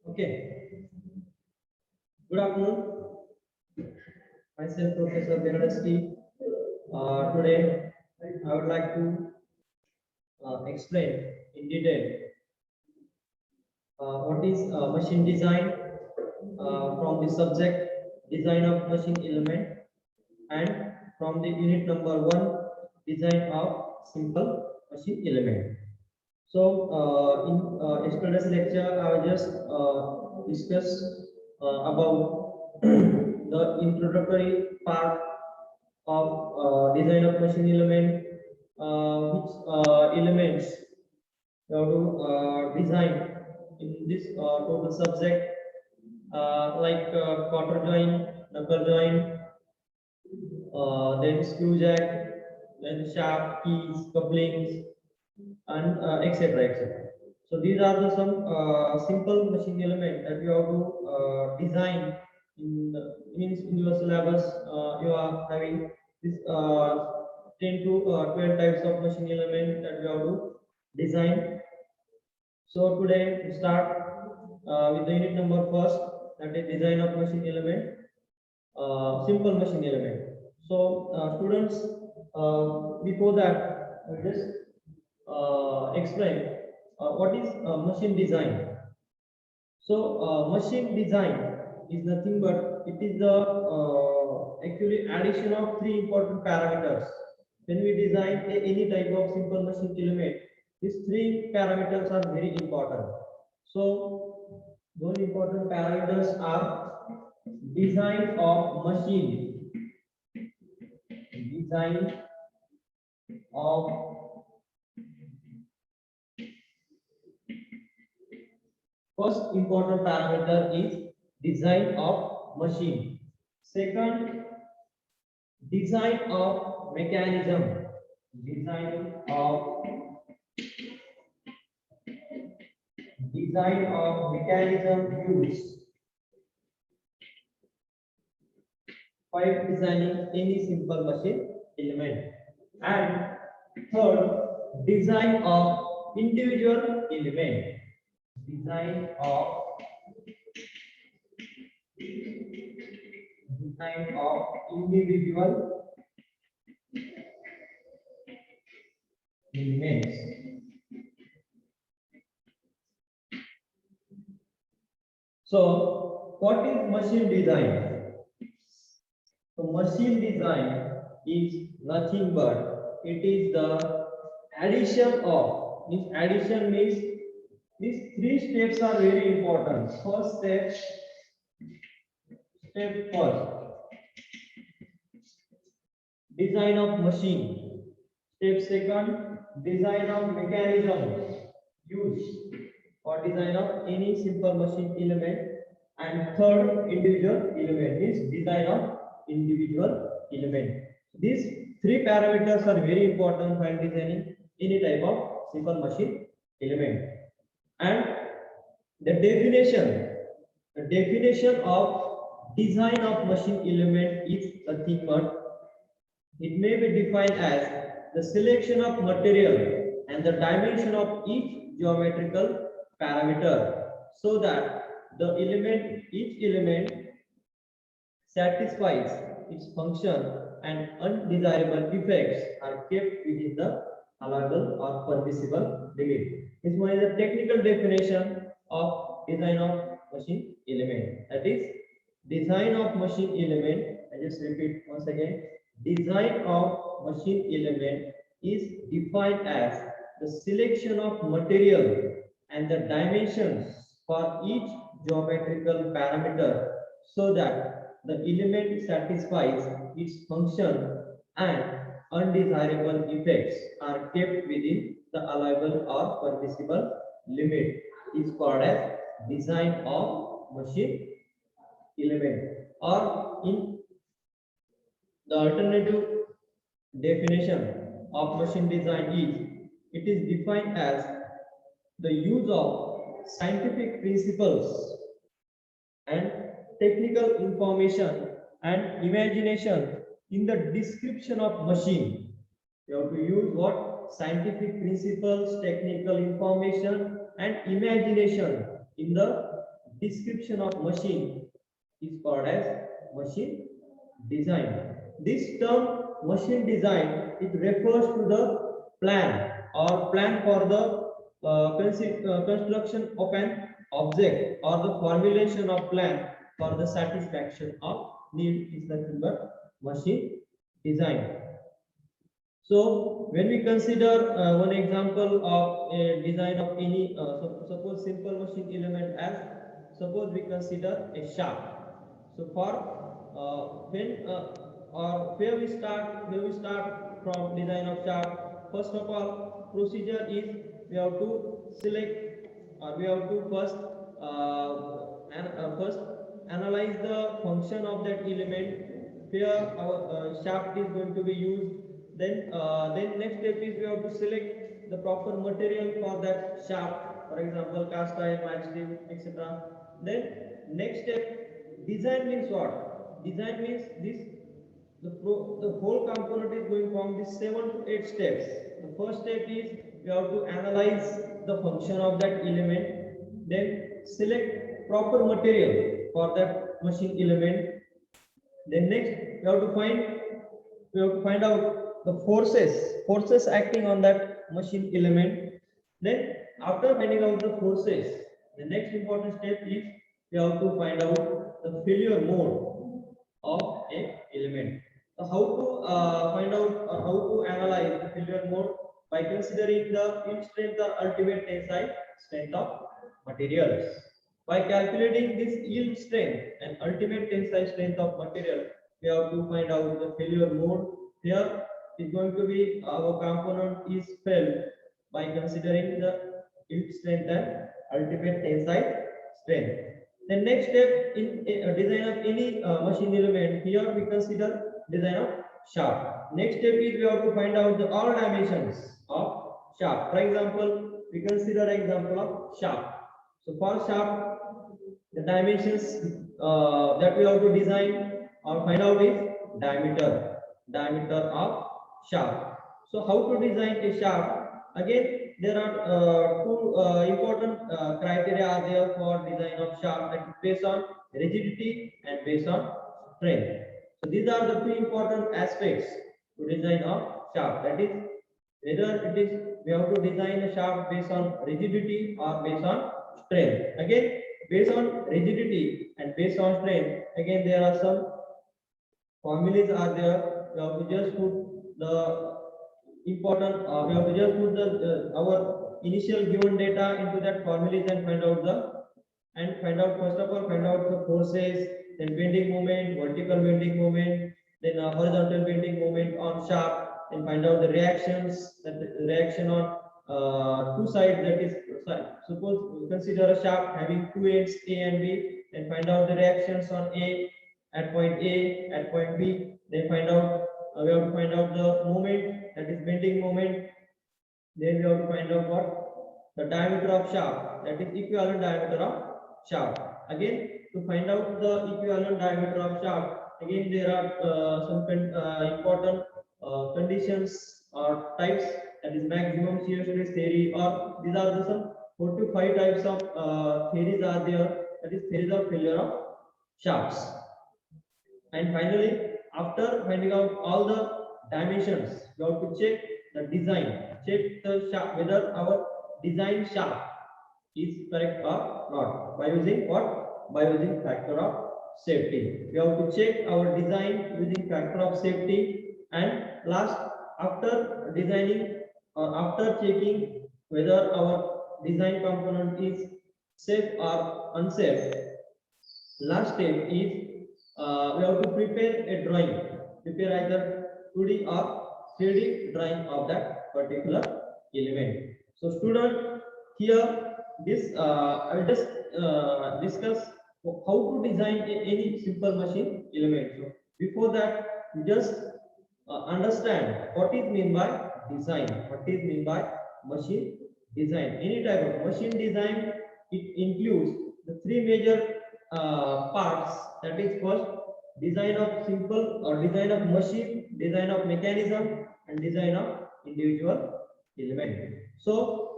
Okay. Good afternoon. Myself, Professor Bernadeschi. Today, I would like to explain in detail what is machine design from the subject design of machine element and from the unit number 1 design of simple machine element. So in yesterday's lecture I will just discuss about the introductory part of design of machine element, which elements you have to design in this total subject, like quarter joint, knuckle joint, then screw jack, then shaft, keys, couplings, and etc. etc. So these are the some simple machine element that you have to design in means in your syllabus. You are having this 10 to 12 types of machine element that you have to design. So today we start with the unit number first, that is design of machine element, simple machine element. So students, before that, I'll just explain what is machine design. So machine design is nothing but it is the actually addition of three important parameters. When we design any type of simple machine element, these three parameters are very important. So those important parameters are design of machine, design of first important parameter is design of machine. Second, design of mechanism. Design of mechanism used while designing any simple machine element. And third, design of individual element. Design of individual elements. So, what is machine design? So, machine design is nothing but it is the addition of, means addition means these three steps are very important. First step first, design of machine. Step second, design of mechanism used for design of any simple machine element. And third, individual element is design of individual element. These three parameters are very important while designing any type of simple machine element. And the definition of design of machine element is nothing but it may be defined as the selection of material and the dimension of each geometrical parameter so that each element satisfies its function and undesirable effects are kept within the allowable or permissible limit. This one is a technical definition of design of machine element. That is, design of machine element, I just repeat once again, design of machine element is defined as the selection of material and the dimensions for each geometrical parameter so that the element satisfies its function and undesirable effects are kept within the allowable or permissible limit is called as design of machine element. Or in the alternative definition of machine design is it is defined as the use of scientific principles and technical information and imagination in the description of machine. You have to use what? Scientific principles, technical information and imagination in the description of machine is called as machine design. This term machine design, it refers to the plan or plan for the construction of an object or the formulation of plan for the satisfaction of need is nothing but machine design. So when we consider one example of a design of any, suppose simple machine element as, suppose we consider a shaft. So for when or where we start from design of shaft. First of all, procedure is we have to select or we have to first analyze the function of that element where our shaft is going to be used. Then next step is we have to select the proper material for that shaft, for example cast iron, matchsteel, etc. Then next step, design means what? Design means this the whole component is going from these 7 to 8 steps. The first step is we have to analyze the function of that element, then select proper material for that machine element. Then next we have to find out the forces acting on that machine element. Then after finding out the forces, the next important step is we have to find out the failure mode of a element. So how to find out or how to analyze the failure mode? By considering the yield strength or ultimate tensile strength of materials. By calculating this yield strength and ultimate tensile strength of material, we have to find out the failure mode. Here is going to be our component is failed by considering the yield strength and ultimate tensile strength. The next step in design of any machine element, here we consider design of shaft. Next step is we have to find out the all dimensions of shaft. For example, we consider example of shaft. So for shaft, the dimensions that we have to design or find out is diameter of shaft. So how to design a shaft? Again, there are two important criteria are there for design of shaft, that is based on rigidity and based on strength. So these are the two important aspects to design of shaft. That is whether it is we have to design a shaft based on rigidity or based on strength. Again, based on rigidity and based on strength, again there are some formulas are there. We have to just put the important. We have to just put the our initial given data into that formulas and find out first of all find out the forces, then bending moment, vertical bending moment, then horizontal bending moment on shaft, then find out the reactions, that the reaction on two sides, that is suppose consider a shaft having two ends A and B, then find out the reactions on A at point A at point B, then find out we have to find out the moment, that is bending moment, then we have to find out what the diameter of shaft, that is equivalent diameter of shaft. Again, to find out the equivalent diameter of shaft, again there are some important conditions or types, that is maximum shear stress theory, or these are the some 4 to 5 types of theories are there, that is theories of failure of shafts. And finally, after finding out all the dimensions, you have to check the design, check the shaft whether our design shaft is correct or not by using what? By using factor of safety. We have to check our design using factor of safety, and last, after designing or after checking whether our design component is safe or unsafe, last step is we have to prepare either 2D or 3D drawing of that particular element. So student, here this I will just discuss how to design any simple machine element. So before that, you just understand what is mean by design, what is mean by machine design. Any type of machine design, it includes the three major parts, that is first design of simple or design of machine, design of mechanism, and design of individual element. So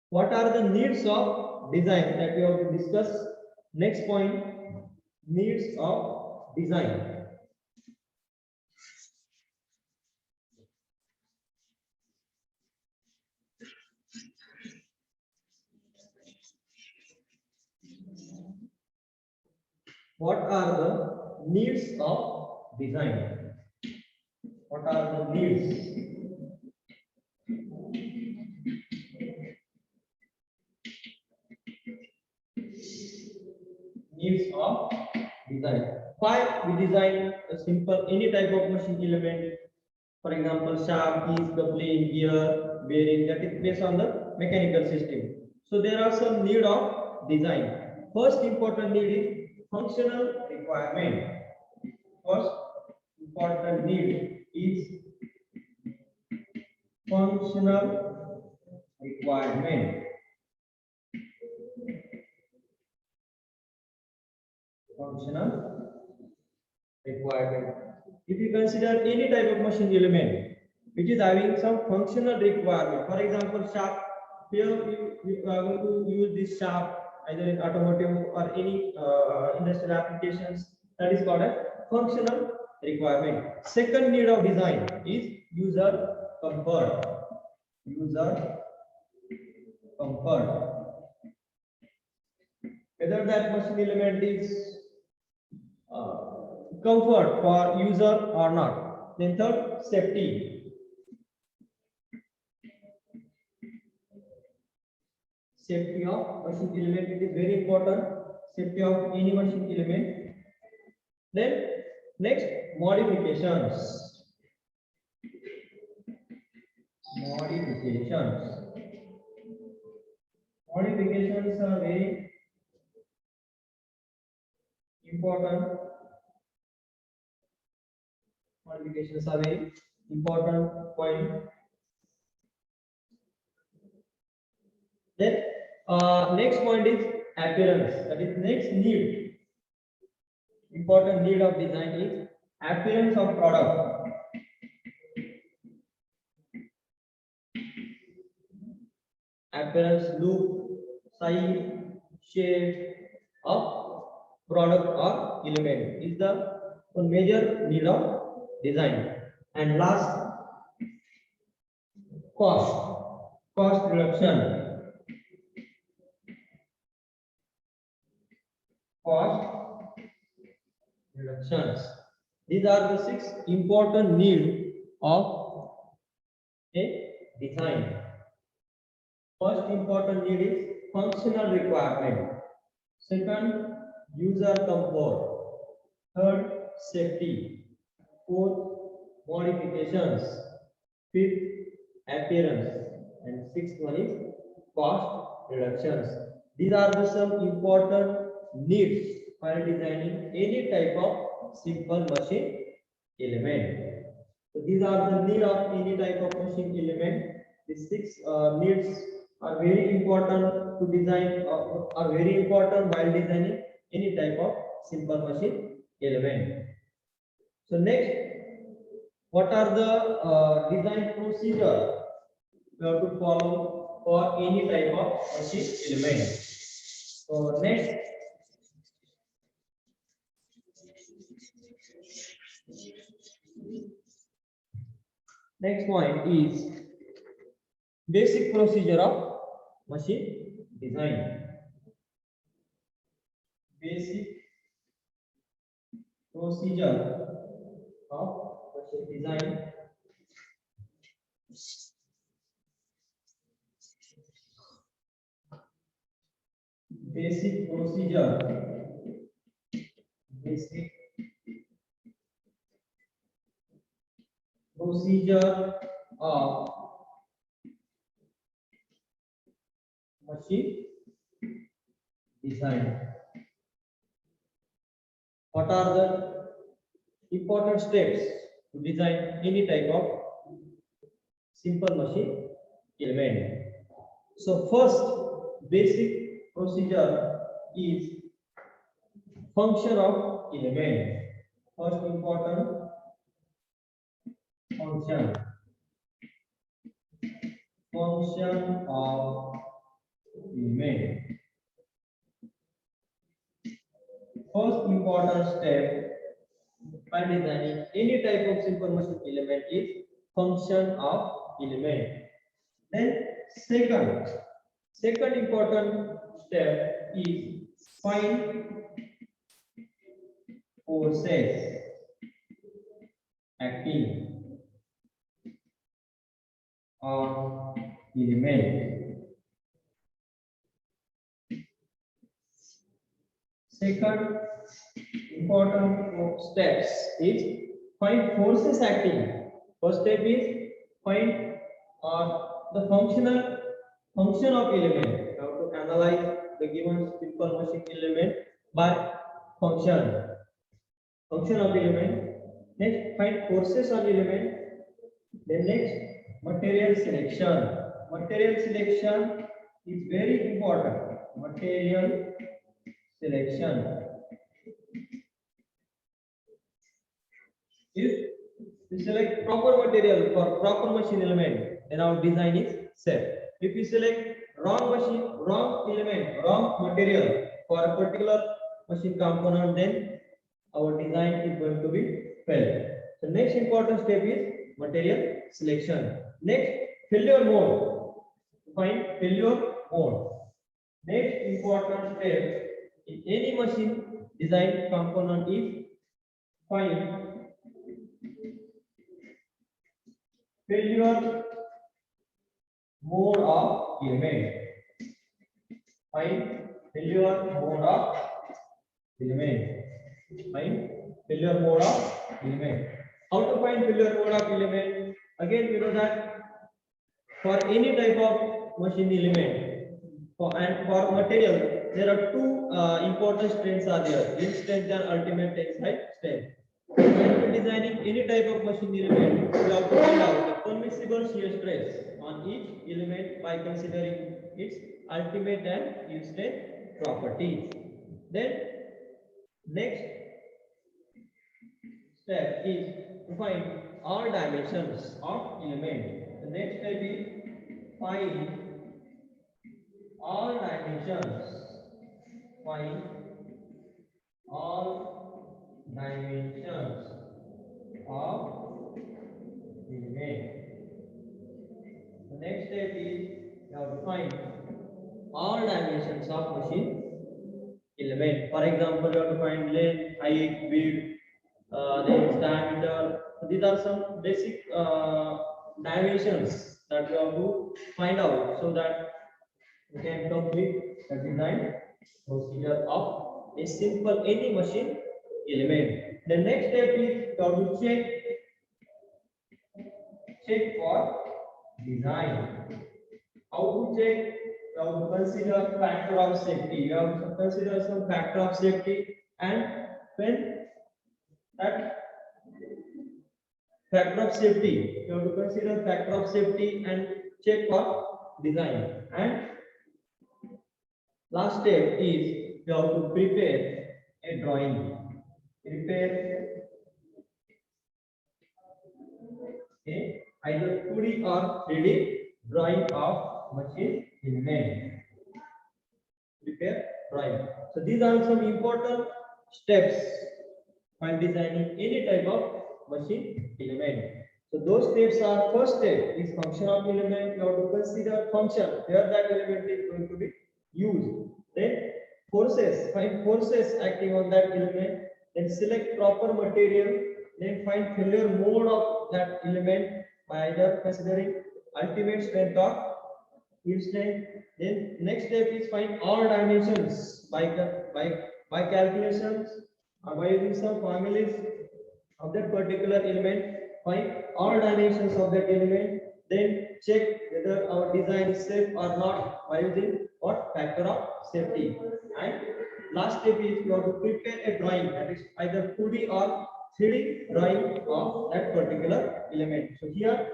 what are the needs of design that we have to discuss Next point, needs of design. What are the needs of design? What are the needs? Needs of design. Why we design a simple any type of machine element? For example, shaft, keys, coupling, gear, bearing, that is based on the mechanical system. So there are some need of design. First important need is functional requirement. First important need is functional requirement. Functional requirement. If you consider any type of machine element, it is having some functional requirement. For example, shaft. Here we are going to use this shaft either in automotive or any industrial applications. That is called a functional requirement. Second need of design is user comfort. User comfort. Whether that machine element is comfort for user or not. Then third, safety. Safety of machine element, it is very important. Safety of any machine element. Then next, modifications. Modifications. Modifications are very important. Modifications are very important point. Then next point is appearance. That is next need. Important need of design is appearance of product. Appearance, look, size, shape of product or element is the one major need of design. And last, cost reduction. Cost reductions. These are the 6 important needs of a design. First important need is functional requirement. Second, user comfort. Third, safety. Fourth, modifications. Fifth, appearance. And sixth one is cost reductions. These are the some important needs while designing any type of simple machine element. So these are the need of any type of machine element. These 6 needs are very important to design, are very important while designing any type of simple machine element. So next, what are the design procedure we have to follow for any type of machine element? So next point is basic procedure of machine design. Basic procedure of machine design. Basic procedure. Basic procedure of machine design. What are the important steps to design any type of simple machine element? So first basic procedure is function of element. First important function. Function of element. first important step by designing any type of simple machine element is function of element. Then second important step is find forces acting on element. Second important steps is find forces acting. First step is find the function of element. You have to analyze the given simple machine element by function of element. Next, find forces on element. Then next, material selection. Material selection is very important. Material selection. If we select proper material for proper machine element, then our design is safe. If we select wrong element, wrong material for a particular machine component, then our design is going to be failed. So next important step is material selection. Next, failure mode. Find failure mode. Next important step in any machine design component is find failure mode of element. Find failure mode of element. Find failure mode of element. How to find failure mode of element? Again, you know that for any type of machine element for material, there are two important strengths are there: yield strength and ultimate tensile strength. When we designing any type of machine element, we have to find out the permissible shear stress on each element by considering its ultimate and yield strength properties. Then next step is to find all dimensions of element. The next step is find all dimensions. Find all dimensions of element. The next step is you have to find all dimensions of machine element. For example, you have to find length, height, width, then diameter. These are some basic dimensions that you have to find out so that you can complete the design procedure of a simple any machine element. The next step is you have to check for design. How to check? You have to consider factor of safety. You have to consider some factor of safety, and when that factor of safety, you have to consider factor of safety and check for design. And last step is you have to prepare a drawing. Prepare either 2D or 3D drawing of machine element. Prepare drawing. So these are some important steps while designing any type of machine element. So those steps are: first step is function of element. You have to consider function where that element is going to be used. Then forces, find forces acting on that element. Then select proper material. Then find failure mode of that element by either considering ultimate strength or yield strength. Then next step is find all dimensions by calculations or by using some formulas of that particular element. Find all dimensions of that element. Then check whether our design is safe or not by using what factor of safety. And last step is you have to prepare a drawing, that is either 2D or 3D drawing of that particular element. So here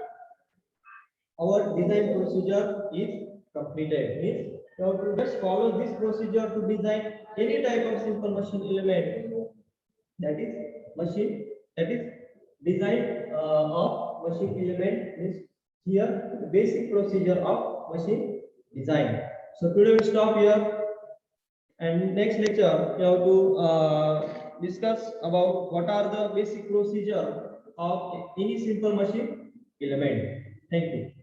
our design procedure is completed. Means you have to just follow this procedure to design any type of simple machine element. That is design of machine element is here the basic procedure of machine design. So today we stop here. And next lecture, we have to discuss about what are the basic procedure of any simple machine element. Thank you.